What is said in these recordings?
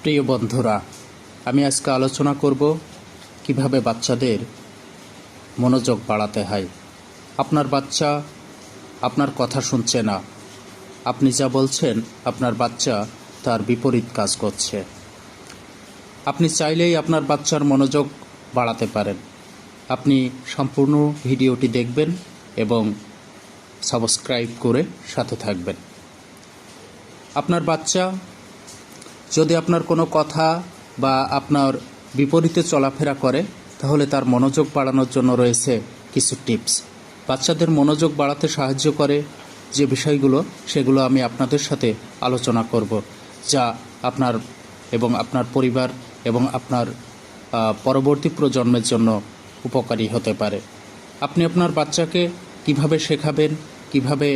প্রিয় বন্ধুরা, আমি আজকে আলোচনা করব কিভাবে বাচ্চাদের মনোযোগ বাড়াতে হয়। আপনার বাচ্চা আপনার কথা শুনছে না, আপনি যা বলছেন আপনার বাচ্চা তার বিপরীত কাজ করছে। আপনি চাইলেই আপনার বাচ্চার মনোযোগ বাড়াতে পারেন। আপনি সম্পূর্ণ ভিডিওটি দেখবেন এবং সাবস্ক্রাইব করে সাথে থাকবেন। আপনার বাচ্চা যদি আপনার কোনো কথা বা আপনার বিপরীতে চলাফেরা করে, তাহলে তার মনোযোগ বাড়ানোর জন্য রয়েছে কিছু টিপস। বাচ্চাদের মনোযোগ বাড়াতে সাহায্য করে যে বিষয়গুলো, সেগুলো আমি আপনাদের সাথে আলোচনা করব, যা আপনার এবং আপনার পরিবার এবং আপনার পরবর্তী প্রজন্মের জন্য উপকারী হতে পারে। আপনি আপনার বাচ্চাকে কিভাবে শেখাবেন, কিভাবে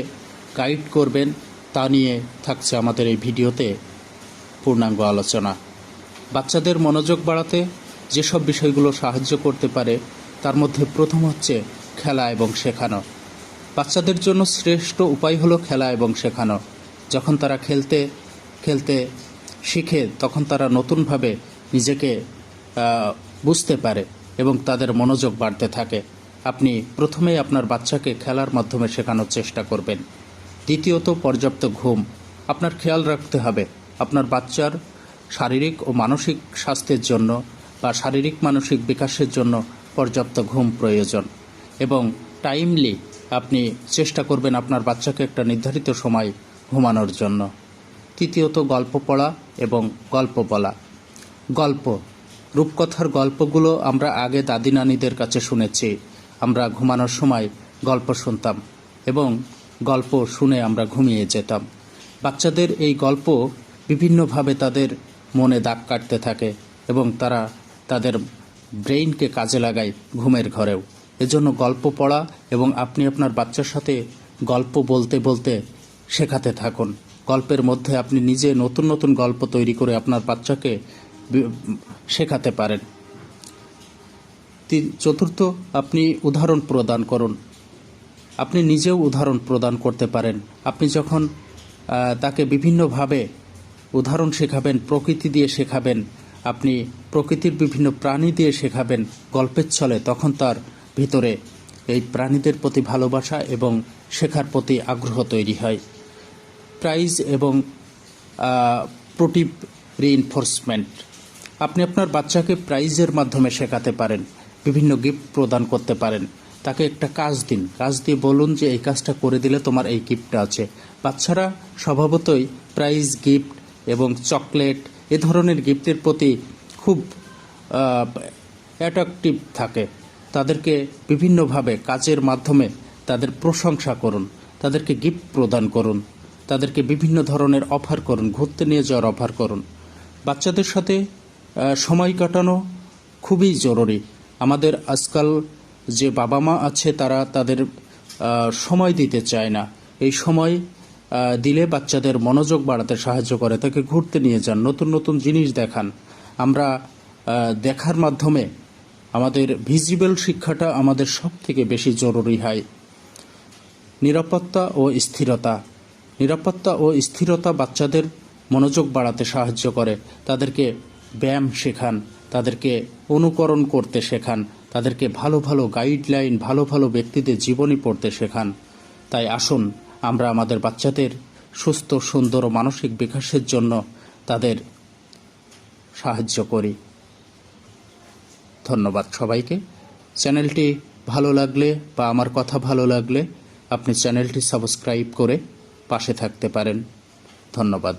গাইড করবেন, তা নিয়ে থাকছে আমাদের এই ভিডিওতে পূর্ণাঙ্গ আলোচনা। বাচ্চাদের মনোযোগ বাড়াতে যেসব বিষয়গুলো সাহায্য করতে পারে, তার মধ্যে প্রথম হচ্ছে খেলা এবং শেখানো। বাচ্চাদের জন্য শ্রেষ্ঠ উপায় হলো খেলা এবং শেখানো। যখন তারা খেলতে খেলতে শিখে, তখন তারা নতুনভাবে নিজেকে বুঝতে পারে এবং তাদের মনোযোগ বাড়তে থাকে। আপনি প্রথমেই আপনার বাচ্চাকে খেলার মাধ্যমে শেখানোর চেষ্টা করবেন। দ্বিতীয়ত, পর্যাপ্ত ঘুম। আপনার খেয়াল রাখতে হবে আপনার বাচ্চার শারীরিক ও মানসিক স্বাস্থ্যের জন্য বা শারীরিক মানসিক বিকাশের জন্য পর্যাপ্ত ঘুম প্রয়োজন, এবং টাইমলি আপনি চেষ্টা করবেন আপনার বাচ্চাকে একটা নির্ধারিত সময় ঘুমানোর জন্য। তৃতীয়ত, গল্প পড়া এবং গল্প বলা। গল্প, রূপকথার গল্পগুলো আমরা আগে দাদি নানিদের কাছে শুনেছি। আমরা ঘুমানোর সময় গল্প শুনতাম এবং গল্প শুনে আমরা ঘুমিয়ে যেতাম। বাচ্চাদের এই গল্প বিভিন্নভাবে তাদের মনে দাগ কাটতে থাকে এবং তারা তাদের ব্রেইনকে কাজে লাগায় ঘুমের ঘরেও। এজন্য গল্প পড়া এবং আপনি আপনার বাচ্চার সাথে গল্প বলতে বলতে শেখাতে থাকুন। গল্পের মধ্যে আপনি নিজে নতুন নতুন গল্প তৈরি করে আপনার বাচ্চাকে শেখাতে পারেন। চতুর্থ, আপনি উদাহরণ প্রদান করুন। আপনি নিজেও উদাহরণ প্রদান করতে পারেন। আপনি যখন তাকে বিভিন্নভাবে উদাহরণ শেখাবেন, প্রকৃতি দিয়ে শেখাবেন, আপনি প্রকৃতির বিভিন্ন প্রাণী দিয়ে শেখাবেন গল্পের ছলে, তখন তার ভিতরে এই প্রাণীদের প্রতি ভালোবাসা এবং শেখার প্রতি আগ্রহ তৈরি হয়। প্রাইজ এবং প্রোটিভ রিইনফোর্সমেন্ট। আপনি আপনার বাচ্চাকে প্রাইজের মাধ্যমে শেখাতে পারেন, বিভিন্ন গিফট প্রদান করতে পারেন। তাকে একটা কাজ দিন, কাজ দিয়ে বলুন যে এই কাজটা করে দিলে তোমার এই গিফটটা আছে। বাচ্চারা স্বভাবতই প্রাইজ, গিফট এবং চকলেট এ ধরনের গিফটের প্রতি খুব অ্যাট্রাকটিভ থাকে। তাদেরকে বিভিন্নভাবে কাজের মাধ্যমে তাদের প্রশংসা করুন, তাদেরকে গিফট প্রদান করুন, তাদেরকে বিভিন্ন ধরনের অফার করুন, ঘুরতে নিয়ে যাওয়ার অফার করুন। বাচ্চাদের সাথে সময় কাটানো খুবই জরুরি। আমাদের আজকাল যে বাবা মা আছে, তারা তাদের সময় দিতে চায় না। এই সময় দিলে বাচ্চাদের মনোযোগ বাড়াতে সাহায্য করে। তাকে ঘুরতে নিয়ে যান, নতুন নতুন জিনিস দেখান। আমরা দেখার মাধ্যমে আমাদের ভিজিবল শিক্ষাটা আমাদের সব থেকে বেশি জরুরি হয়। নিরাপত্তা ও স্থিরতা। নিরাপত্তা ও স্থিরতা বাচ্চাদের মনোযোগ বাড়াতে সাহায্য করে। তাদেরকে ব্যায়াম শেখান, তাদেরকে অনুকরণ করতে শেখান, তাদেরকে ভালো ভালো গাইডলাইন, ভালো ভালো ব্যক্তিদের জীবনী পড়তে শেখান। তাই আসুন আমরা আমাদের বাচ্চাদের সুস্থ, সুন্দর ও মানসিক বিকাশের জন্য তাদের সাহায্য করি। ধন্যবাদ সবাইকে। চ্যানেলটি ভালো লাগলে বা আমার কথা ভালো লাগলে আপনি চ্যানেলটি সাবস্ক্রাইব করে পাশে থাকতে পারেন। ধন্যবাদ।